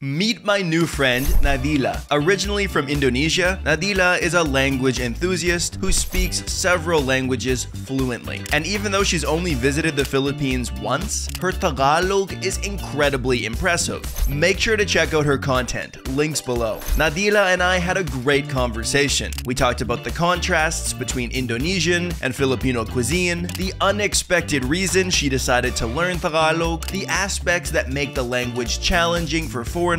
Meet my new friend, Nadila. Originally from Indonesia, Nadila is a language enthusiast who speaks several languages fluently. And even though she's only visited the Philippines once, her Tagalog is incredibly impressive. Make sure to check out her content, links below. Nadila and I had a great conversation. We talked about the contrasts between Indonesian and Filipino cuisine, the unexpected reason she decided to learn Tagalog, the aspects that make the language challenging for foreigners,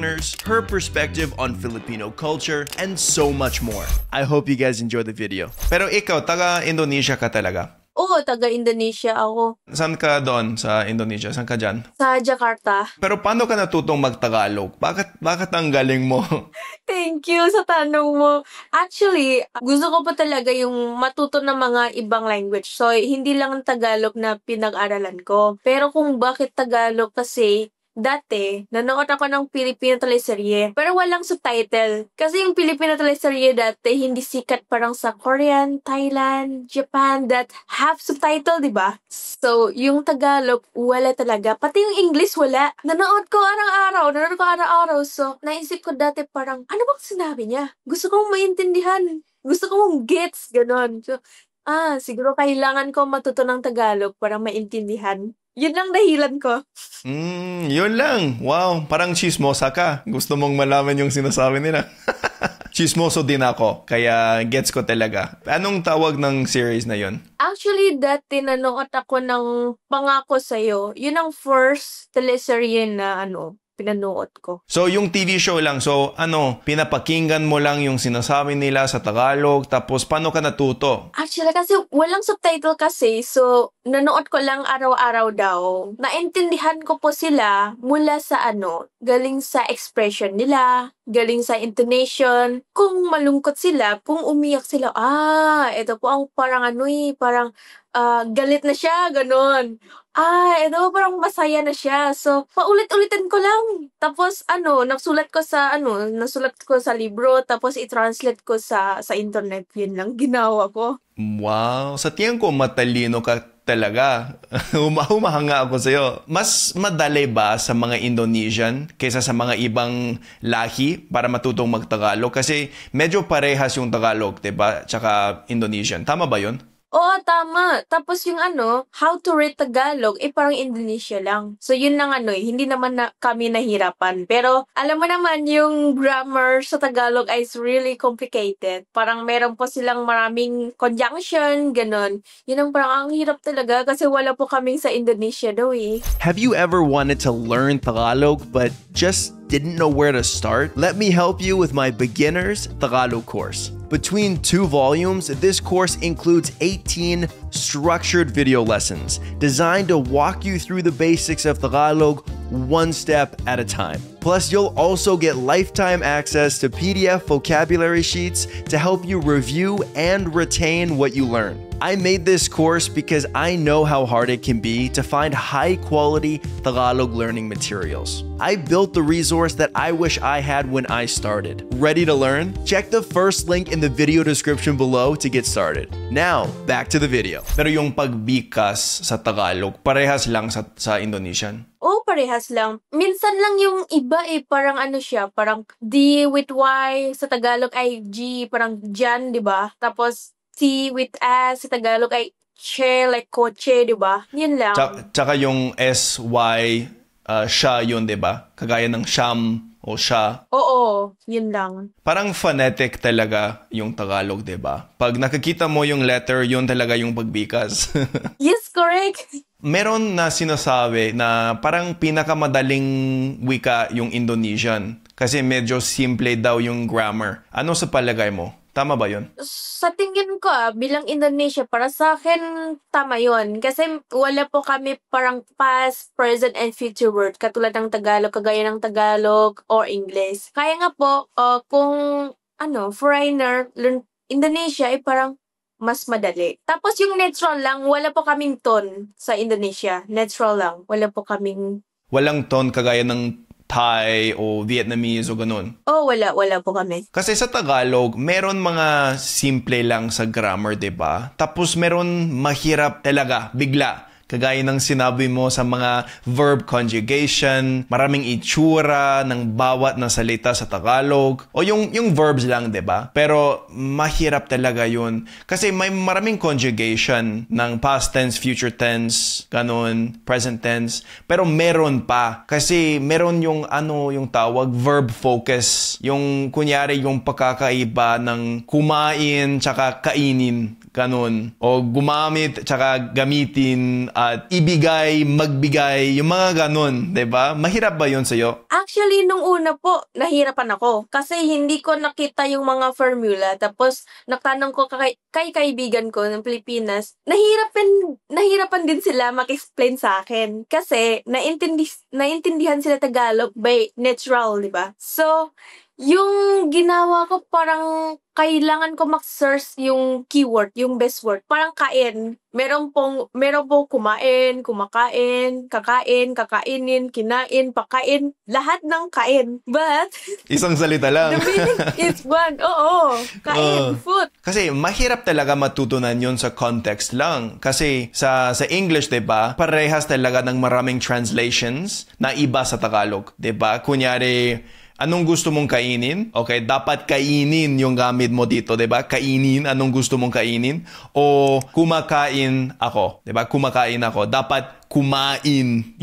her perspective on Filipino culture, and so much more. I hope you guys enjoy the video. Pero ikaw, taga-Indonesia ka talaga? Oo, taga-Indonesia ako. Saan ka doon sa Indonesia? Saan ka dyan? Sa Jakarta. Pero paano ka natutong mag-Tagalog? Bakit ang galing mo? Thank you sa tanong mo. Actually, gusto ko pa talaga yung matuto ng mga ibang language. So, hindi lang ang Tagalog na pinag-aralan ko. Pero kung bakit Tagalog kasi, dati, nanood ako ng Filipino teleserye, pero walang subtitle. Kasi yung Filipino teleserye dati, hindi sikat parang sa Korean, Thailand, Japan, that have subtitle, di ba? So, yung Tagalog, wala talaga. Pati yung English, wala. Nanood ko araw-araw. So, naisip ko dati parang, ano bang sinabi niya? Gusto kong maintindihan. Gusto kong gets, ganon. So, siguro kailangan ko matuto ng Tagalog para maintindihan. Yun lang dahilan ko. Yun lang. Wow, parang chismosa ka. Gusto mong malaman yung sinasabi nila. Chismoso din ako, kaya gets ko talaga. Anong tawag ng series na yun? Actually, dati nanood ako ng Pangako Sa'yo. Yun ang first teleserye na pinanood ko. So, yung TV show lang. So, pinapakinggan mo lang yung sinasabi nila sa Tagalog, tapos paano ka natuto? Actually, kasi walang subtitle kasi, so, nanood ko lang araw-araw daw. Naintindihan ko po sila mula sa galing sa expression nila, galing sa intonation. Kung malungkot sila, kung umiyak sila, ito po ang parang galit na siya, ganon. Ito parang masaya na siya. So, paulit-ulitin ko lang. Tapos, nasulat ko sa libro, tapos i-translate ko sa internet. Yun lang ginawa ko. Wow, sa tingin ko matalino ka talaga. Humahanga ako sa'yo. Mas madali ba sa mga Indonesian kaysa sa mga ibang lahi para matutong mag-Tagalog? Kasi medyo parehas yung Tagalog, diba? Tsaka Indonesian. Tama ba yun? Oo, tama. Tapos yung how to read Tagalog, parang Indonesia lang. So yun lang hindi naman kami nahirapan. Pero alam mo naman, yung grammar sa Tagalog is really complicated. Parang meron po silang maraming conjunction, ganon. Yun ang parang ang hirap talaga kasi wala po kaming sa Indonesia daw eh. Have you ever wanted to learn Tagalog but just didn't know where to start? Let me help you with my beginner's Tagalog course. Between 2 volumes, this course includes 18 structured video lessons designed to walk you through the basics of Tagalog one step at a time. Plus, you'll also get lifetime access to PDF vocabulary sheets to help you review and retain what you learn. I made this course because I know how hard it can be to find high-quality Tagalog learning materials. I built the resource that I wish I had when I started. Ready to learn? Check the first link in the video description below to get started. Now, back to the video. Pero yung pagbikas sa Tagalog, parehas lang sa Indonesian? Oo, parehas lang. Minsan lang yung iba parang siya, parang D with Y, sa Tagalog ay G, parang Jan, di ba? Tapos, T with S, sa Tagalog ay che, like kotse, di ba? Yun lang. Tsaka yung SY, siya yun, di ba? Kagaya ng siyam o siya. Oo, yun lang. Parang phonetic talaga yung Tagalog, di ba? Pag nakikita mo yung letter, yun talaga yung pagbikas. Yes, correct. Meron na sinasabi na parang pinakamadaling wika yung Indonesian kasi medyo simple daw yung grammar. Ano sa palagay mo? Tama ba yun? Sa tingin ko, bilang Indonesia, para sa akin, tama yun. Kasi wala po kami parang past, present, and future word. Katulad ng Tagalog, kagaya ng Tagalog or English. Kaya nga po, kung foreigner, learn Indonesia, parang mas madali. Tapos yung natural lang, wala po kaming tone sa Indonesia. Natural lang. Wala po kaming... Walang tone kagaya ng Thai o Vietnamese o ganun? Oh, wala po kami. Kasi sa Tagalog, meron mga simple lang sa grammar, 'di ba? Tapos meron mahirap talaga, bigla. Kagaya ng sinabi mo sa mga verb conjugation, maraming itsura ng bawat na salita sa Tagalog. O yung verbs lang, 'di ba? Pero mahirap talaga yun. Kasi may maraming conjugation ng past tense, future tense, ganun, present tense. Pero meron pa. Kasi meron yung yung tawag, verb focus. Yung kunyari yung pagkakaiba ng kumain tsaka kainin. Ganun. O gumamit, tsaka gamitin, at ibigay, magbigay, yung mga ganun, 'di ba? Mahirap ba yun sa'yo? Actually, nung una po, nahirapan ako. Kasi hindi ko nakita yung mga formula. Tapos, nagtanong ko kay kaibigan ko ng Pilipinas, nahirapan din sila mag-explain sa akin. Kasi, naintindihan sila Tagalog by natural, di ba? So, yung ginawa ko, parang kailangan ko mag-search yung keyword, yung best word. Parang kain. Meron pong kumain, kumakain, kakain, kakainin, kinain, pakain. Lahat ng kain. But, Isang salita lang. the meaning is one. Oo. Kain, food. Kasi mahirap talaga matutunan yun sa context lang. Kasi sa English, 'di ba? Parehas talaga ng maraming translations na iba sa Tagalog, 'di ba? Kunyari, anong gusto mong kainin? Okay, dapat kainin yung gamit mo dito, 'di ba? Kainin, anong gusto mong kainin? O kumakain ako, 'di ba? Kumakain ako. Dapat kumain,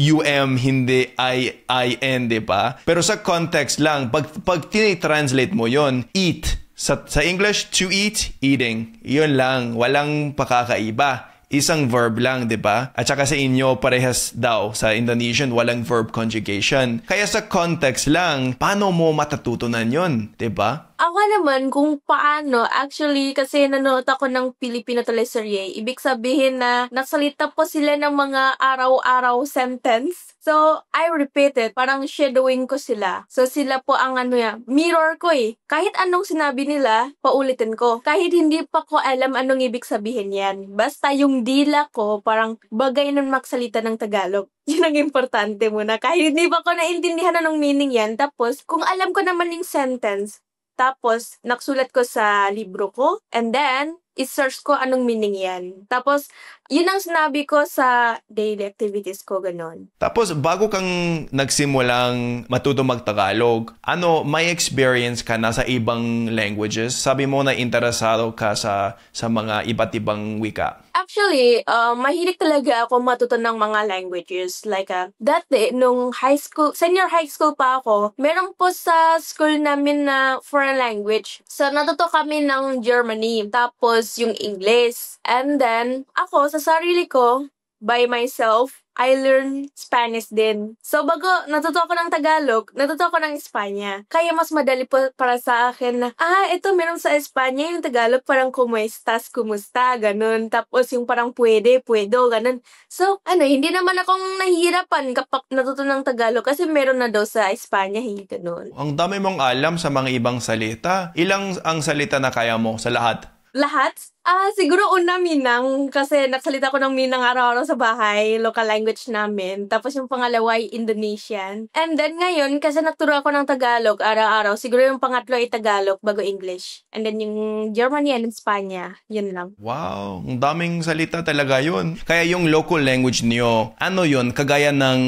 hindi I-I-N, 'di ba? Pero sa context lang, pag tinitranslate mo yon, eat. Sa English, to eat, eating. Yun lang, walang pakakaiba. Isang verb lang, 'di ba? At saka sa inyo, parehas daw. Sa Indonesian, walang verb conjugation. Kaya sa context lang, paano mo matatutunan yun, 'di ba? Ako naman, kung paano, actually, kasi nanonood ako ng Filipino teleserye, ibig sabihin na nagsalita po sila ng mga araw-araw sentence. So, I repeat it. Parang shadowing ko sila. So, sila po ang mirror ko eh. Kahit anong sinabi nila, paulitin ko. Kahit hindi pa ko alam anong ibig sabihin yan. Basta yung dila ko, parang bagay ng magsalita ng Tagalog. Yun ang importante muna. Kahit hindi pa ko naintindihan anong meaning yan. Tapos, kung alam ko naman yung sentence, tapos, naksulat ko sa libro ko. And then, i-search ko anong meaning yan. Tapos, yun ang sinabi ko sa daily activities ko, ganon. Tapos, bago kang nagsimulang matuto mag-Tagalog, may experience ka na sa ibang languages? Sabi mo na interesado ka sa mga iba't ibang wika. Actually, mahilig talaga ako matuto ng mga languages. Like, dati, nung senior high school pa ako, meron po sa school namin na foreign language. So, natuto kami ng Germany. Tapos, yung English. And then, ako, sa sarili ko, by myself, I learned Spanish din. So, bago natuto ako ng Tagalog, natuto ako ng Espanya. Kaya mas madali po para sa akin na, ito meron sa Espanya, yung Tagalog parang kumuestas, kumusta, ganun. Tapos yung parang puedo, ganun. So, hindi naman akong nahihirapan kapag natuto ng Tagalog kasi meron na daw sa Espanya, ganun. Ang dami mong alam sa mga ibang salita. Ilang ang salita na kaya mo sa lahat? Lahat? Siguro una Minang kasi nagsalita ko ng Minang araw-araw sa bahay, local language namin. Tapos yung pangalawa ay Indonesian. And then ngayon, kasi nagturo ako ng Tagalog araw-araw, siguro yung pangatlo ay Tagalog bago English. And then yung Germany and Espanya, yun lang. Wow, ang daming salita talaga yun. Kaya yung local language niyo, yun? Kagaya ng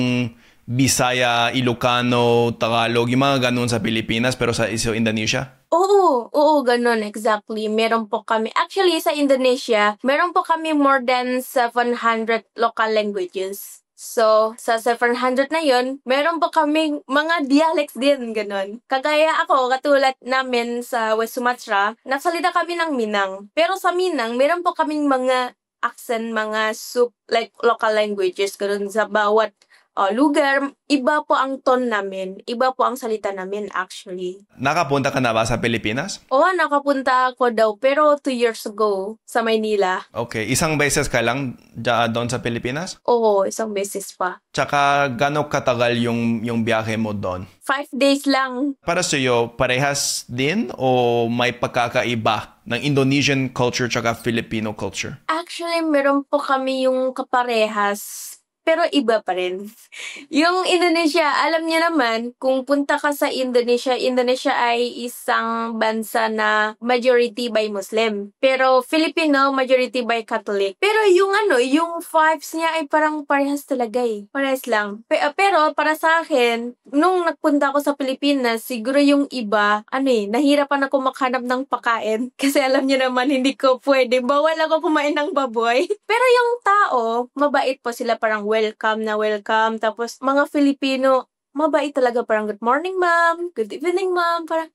Bisaya, Ilocano, Tagalog, yung mga ganun sa Pilipinas pero sa Indonesia? Oo, ganun, exactly. Meron po kami, actually sa Indonesia, meron po kami more than 700 local languages. So, sa 700 na yun, meron po kaming mga dialects din, ganun. Kagaya ako, katulad namin sa West Sumatra, nagsalita kami ng Minang. Pero sa Minang, meron po kaming mga accent, mga like local languages, ganun sa bawat lugar, iba po ang tone namin. Iba po ang salita namin actually. Nakapunta ka na ba sa Pilipinas? Oo, nakapunta ako daw. Pero 2 years ago sa Maynila. Okay. Isang beses ka lang doon sa Pilipinas? Oo, isang beses pa. Tsaka gano'ng katagal yung biyahe mo doon? 5 days lang. Para sa iyo, parehas din o may pagkakaiba ng Indonesian culture tsaka Filipino culture? Actually, meron po kami yung kaparehas. pero iba pa rin. Yung Indonesia, alam niyo naman, kung punta ka sa Indonesia, Indonesia ay isang bansa na majority by Muslim. Pero Filipino, majority by Catholic. Pero yung yung vibes niya ay parang parehas talaga eh. Parehas lang. Pero para sa akin, nung nagpunta ako sa Pilipinas, siguro yung iba, nahirapan ako maghanap ng pagkain. Kasi alam niyo naman, hindi ko pwede. Bawal ako kumain ng baboy. Pero yung tao, mabait po sila, parang welcome na welcome. Tapos mga Filipino, mabait talaga, parang good morning ma'am, good evening ma'am, parang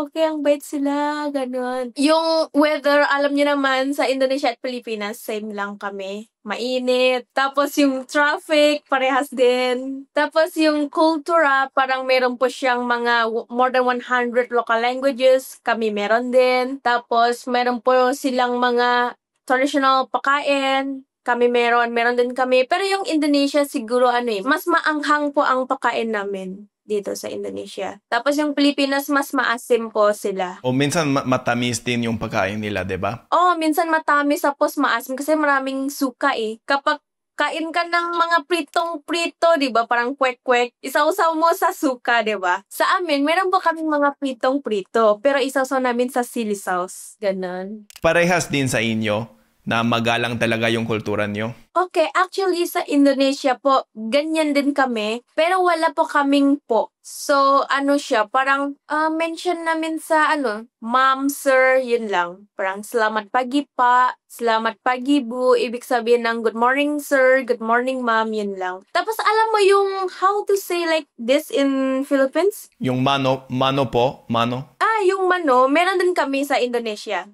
okay, ang bait sila, ganun. Yung weather, alam niyo naman, sa Indonesia at Pilipinas, same lang kami. Mainit. Tapos yung traffic, parehas din. Tapos yung kultura, parang meron po siyang mga more than 100 local languages. Kami meron din. Tapos meron po silang mga traditional pagkain. Kami meron din kami. Pero yung Indonesia siguro mas maanghang po ang pagkain namin dito sa Indonesia. Tapos yung Pilipinas, mas maasim po sila. O minsan matamis din yung pagkain nila, diba? Oo, minsan matamis tapos maasim kasi maraming suka eh. Kapag kain ka ng mga pritong-prito, di ba? Parang kwek-kwek. Isausaw mo sa suka, di ba? Sa amin, meron po kaming mga pritong-prito, pero isausaw namin sa chili sauce. Ganon. Parehas din sa inyo na magalang talaga yung kultura nyo? Okay, actually sa Indonesia po, ganyan din kami, pero wala po kaming po. So, siya, parang mention namin sa ma'am, sir, yun lang. Parang selamat pagi pa, selamat pagi bu, ibig sabihin ng good morning sir, good morning ma'am, yun lang. Tapos alam mo yung how to say like this in Philippines? Yung mano po, mano? Yung mano, meron din kami sa Indonesia.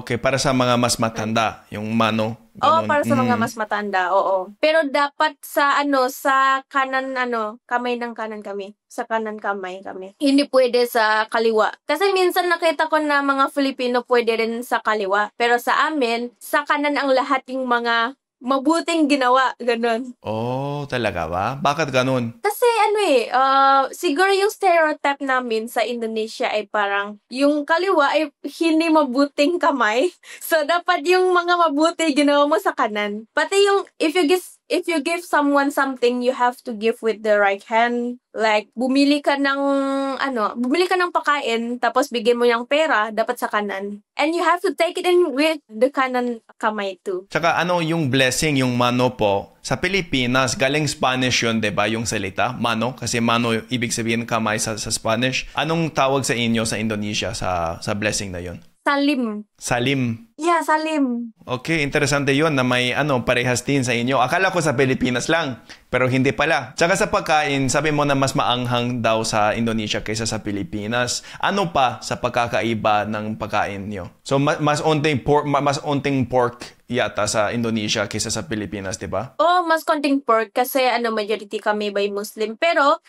Okay, para sa mga mas matanda, yung mano. Oo, para sa mga mas matanda, oo. Pero dapat sa sa kanan kamay ng kanan kami. Sa kanan kamay kami. Hindi pwede sa kaliwa. Kasi minsan nakita ko na mga Filipino pwede rin sa kaliwa. Pero sa amin, sa kanan ang lahat yung mga mabuting ginawa, ganun. Oh, talaga ba? Bakit ganun? Kasi siguro yung stereotype namin sa Indonesia ay parang yung kaliwa ay hindi mabuting kamay. So, dapat yung mga mabuti ginawa mo sa kanan. Pati yung, if you give someone something, you have to give with the right hand. Like, bumili ka ng pagkain, tapos bigyan mo yung pera, dapat sa kanan. And you have to take it in with the kanan kamay too. Tsaka yung blessing, yung mano po, sa Pilipinas, galing Spanish yun, diba? Yung salita, mano. Kasi mano, ibig sabihin kamay sa Spanish. Anong tawag sa inyo sa Indonesia sa blessing na yun? Salim. Salim. Yeah, salim. Okay, interesante yun na may parehas din sa inyo. Akala ko sa Pilipinas lang, pero hindi pala. Tsaka sa pagkain, sabi mo na mas maanghang daw sa Indonesia kaysa sa Pilipinas. Ano pa sa pagkakaiba ng pagkain nyo? So, mas onting pork yata sa Indonesia kaysa sa Pilipinas, di ba? Mas konting pork kasi majority kami by Muslim. Pero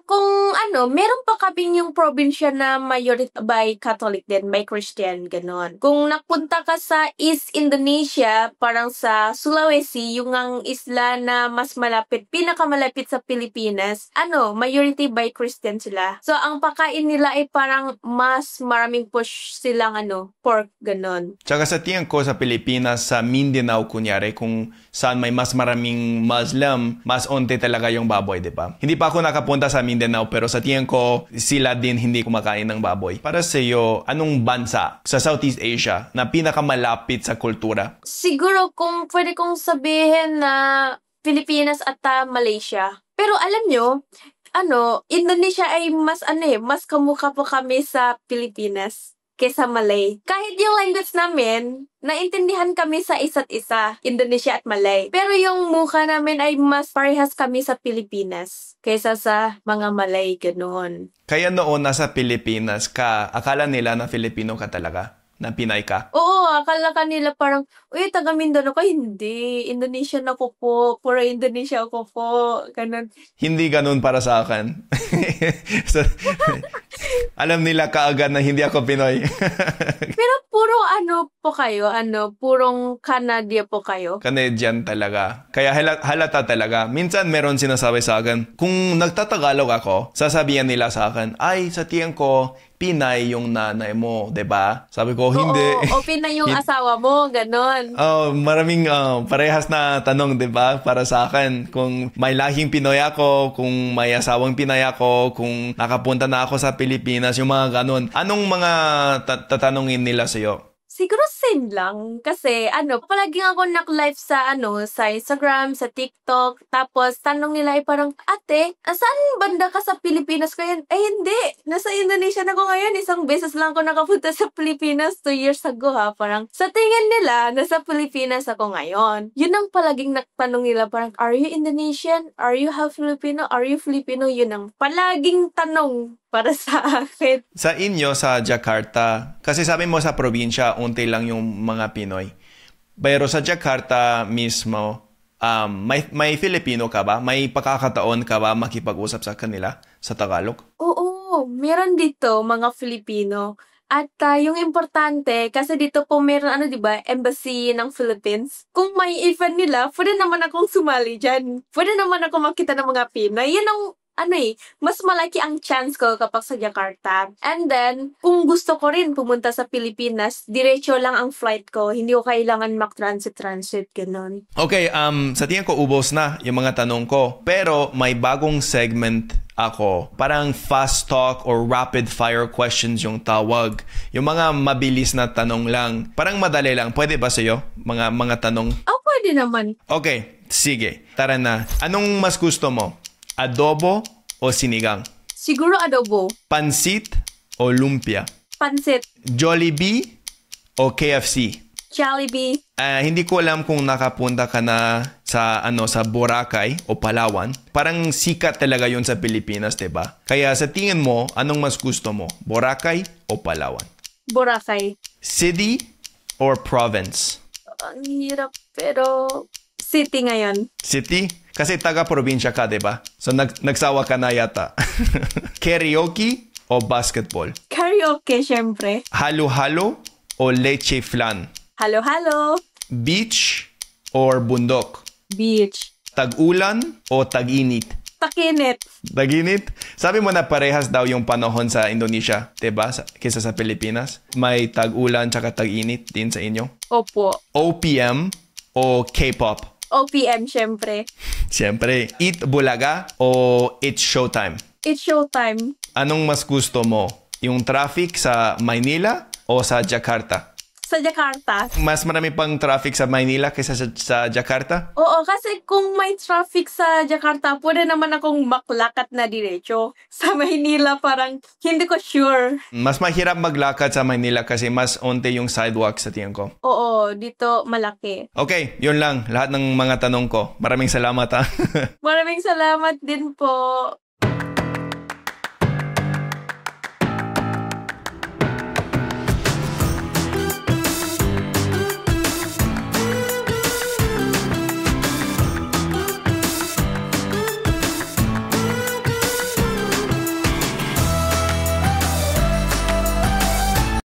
kung meron pa kami yung probinsya na majority by Catholic din, by Christian, ganon. Kung napunta ka sa East Indonesia, parang sa Sulawesi, yung ang isla na mas malapit, pinakamalapit sa Pilipinas, majority by Christian sila. So, ang pagkain nila ay parang mas maraming push silang pork, ganon. Tsaka sa tingin ko sa Pilipinas, sa Mindanao kunyari, kung saan may mas maraming Muslim, mas onte talaga yung baboy, di ba? Hindi pa ako nakapunta sa Mindanao, pero sa tingin ko, sila din hindi kumakain ng baboy. Para sa iyo, anong bansa sa Southeast Asia na pinakamalapit sa kultura? Siguro kung pwede kong sabihin na Pilipinas at Malaysia. Pero alam nyo, Indonesia ay mas kamukha po kami sa Pilipinas kesa Malay. Kahit yung language namin, naintindihan kami sa isa't isa, Indonesia at Malay. Pero yung mukha namin ay mas parehas kami sa Pilipinas kaysa sa mga Malay, ganoon. Kaya noon nasa Pilipinas ka, akala nila na Filipino ka talaga? Na Pinay ka? Oo, akala kanila parang, uy, taga Mindanao ka. Hindi, Indonesian ako po. Puro Indonesia ako po. Ganun. Hindi ganun para sa akin. So, Alam nila kaagad na hindi ako Pinoy. Pero puro ano po kayo? Purong Canada po kayo? Canadian talaga. Kaya halata talaga. Minsan meron sinasabi sa akin, kung nagtatagalog ako, sasabihan nila sa akin, ay, sa tiyan ko, Pinay yung nanay mo, 'di ba? Sabi ko, hindi. Oo, o Pinay yung asawa mo, ganon. Maraming parehas na tanong, 'di ba? Para sa akin, kung may lahing Pinoy ako, kung may asawang Pinay ako, kung nakapunta na ako sa Pilipinas, yung mga ganon. Anong mga tatanungin nila sa'yo? Siguro same lang. Kasi, palagi ako nag-live sa, sa Instagram, sa TikTok. Tapos, tanong nila ay parang, ate, saan banda ka sa Pilipinas ko yan? Eh, hindi. Nasa Indonesia na ako ngayon. Isang beses lang ako nakapunta sa Pilipinas 2 years ago, ha. Parang, sa tingin nila, nasa Pilipinas ako ngayon. Yun ang palaging nagtanong nila. Parang, are you Indonesian? Are you half Filipino? Are you Filipino? Yun ang palaging tanong para sa akin. Sa inyo, sa Jakarta, kasi sabi mo sa probinsya, unti lang yung mga Pinoy. Pero sa Jakarta mismo, may Filipino ka ba? May pagkakataon ka ba makipag-usap sa kanila sa Tagalog? Oo, meron dito mga Filipino. At yung importante, kasi dito po meron, di ba, embassy ng Philippines. Kung may event nila, pwede naman akong sumali dyan. Pwede naman ako makita ng mga Pinoy. Yan ang mas malaki ang chance ko kapag sa Jakarta. And then, kung gusto ko rin pumunta sa Pilipinas, diretso lang ang flight ko. Hindi ko kailangan mag-transit, ganun. Okay, sa tingin ko ubos na yung mga tanong ko. Pero may bagong segment ako. Parang fast talk or rapid fire questions yung tawag. Yung mga mabilis na tanong lang. Parang madali lang. Pwede ba sa'yo? Mga tanong? Pwede naman. Okay, sige. Tara na. Anong mas gusto mo? Adobo o sinigang? Siguro adobo. Pansit o lumpia? Pansit. Jollibee o KFC? Jollibee. Hindi ko alam kung nakapunta ka na sa Boracay o Palawan. Parang sikat talaga yun sa Pilipinas, 'di ba? Kaya sa tingin mo, anong mas gusto mo? Boracay o Palawan? Boracay. City or province? Ang hirap, pero city ngayon. City? Kasi taga-probinsya ka, di ba? So, nagsawa ka na yata. Karaoke o basketball? Karaoke, syempre. Halo-halo o leche flan? Halo-halo. Beach or bundok? Beach. Tag-ulan o tag-init? Tag-init. Tag-init? Sabi mo na parehas daw yung panahon sa Indonesia, di ba? Kaysa sa Pilipinas. May tag-ulan tsaka tag-init din sa inyo? Opo. OPM o K-pop? OPM, syempre. Siyempre. Eat Bulaga o It's Showtime? It's Showtime. Anong mas gusto mo? Yung traffic sa Maynila o sa Jakarta? Sa Jakarta. Mas marami pang traffic sa Maynila kaysa sa Jakarta? Oo, kasi kung may traffic sa Jakarta, pwede naman akong maglakad na diretso. Sa Maynila, parang hindi ko sure. Mas mahirap maglakad sa Maynila kasi mas onte yung sidewalk sa tingin ko. Oo, dito malaki. Okay, yun lang. Lahat ng mga tanong ko. Maraming salamat ha. Maraming salamat din po.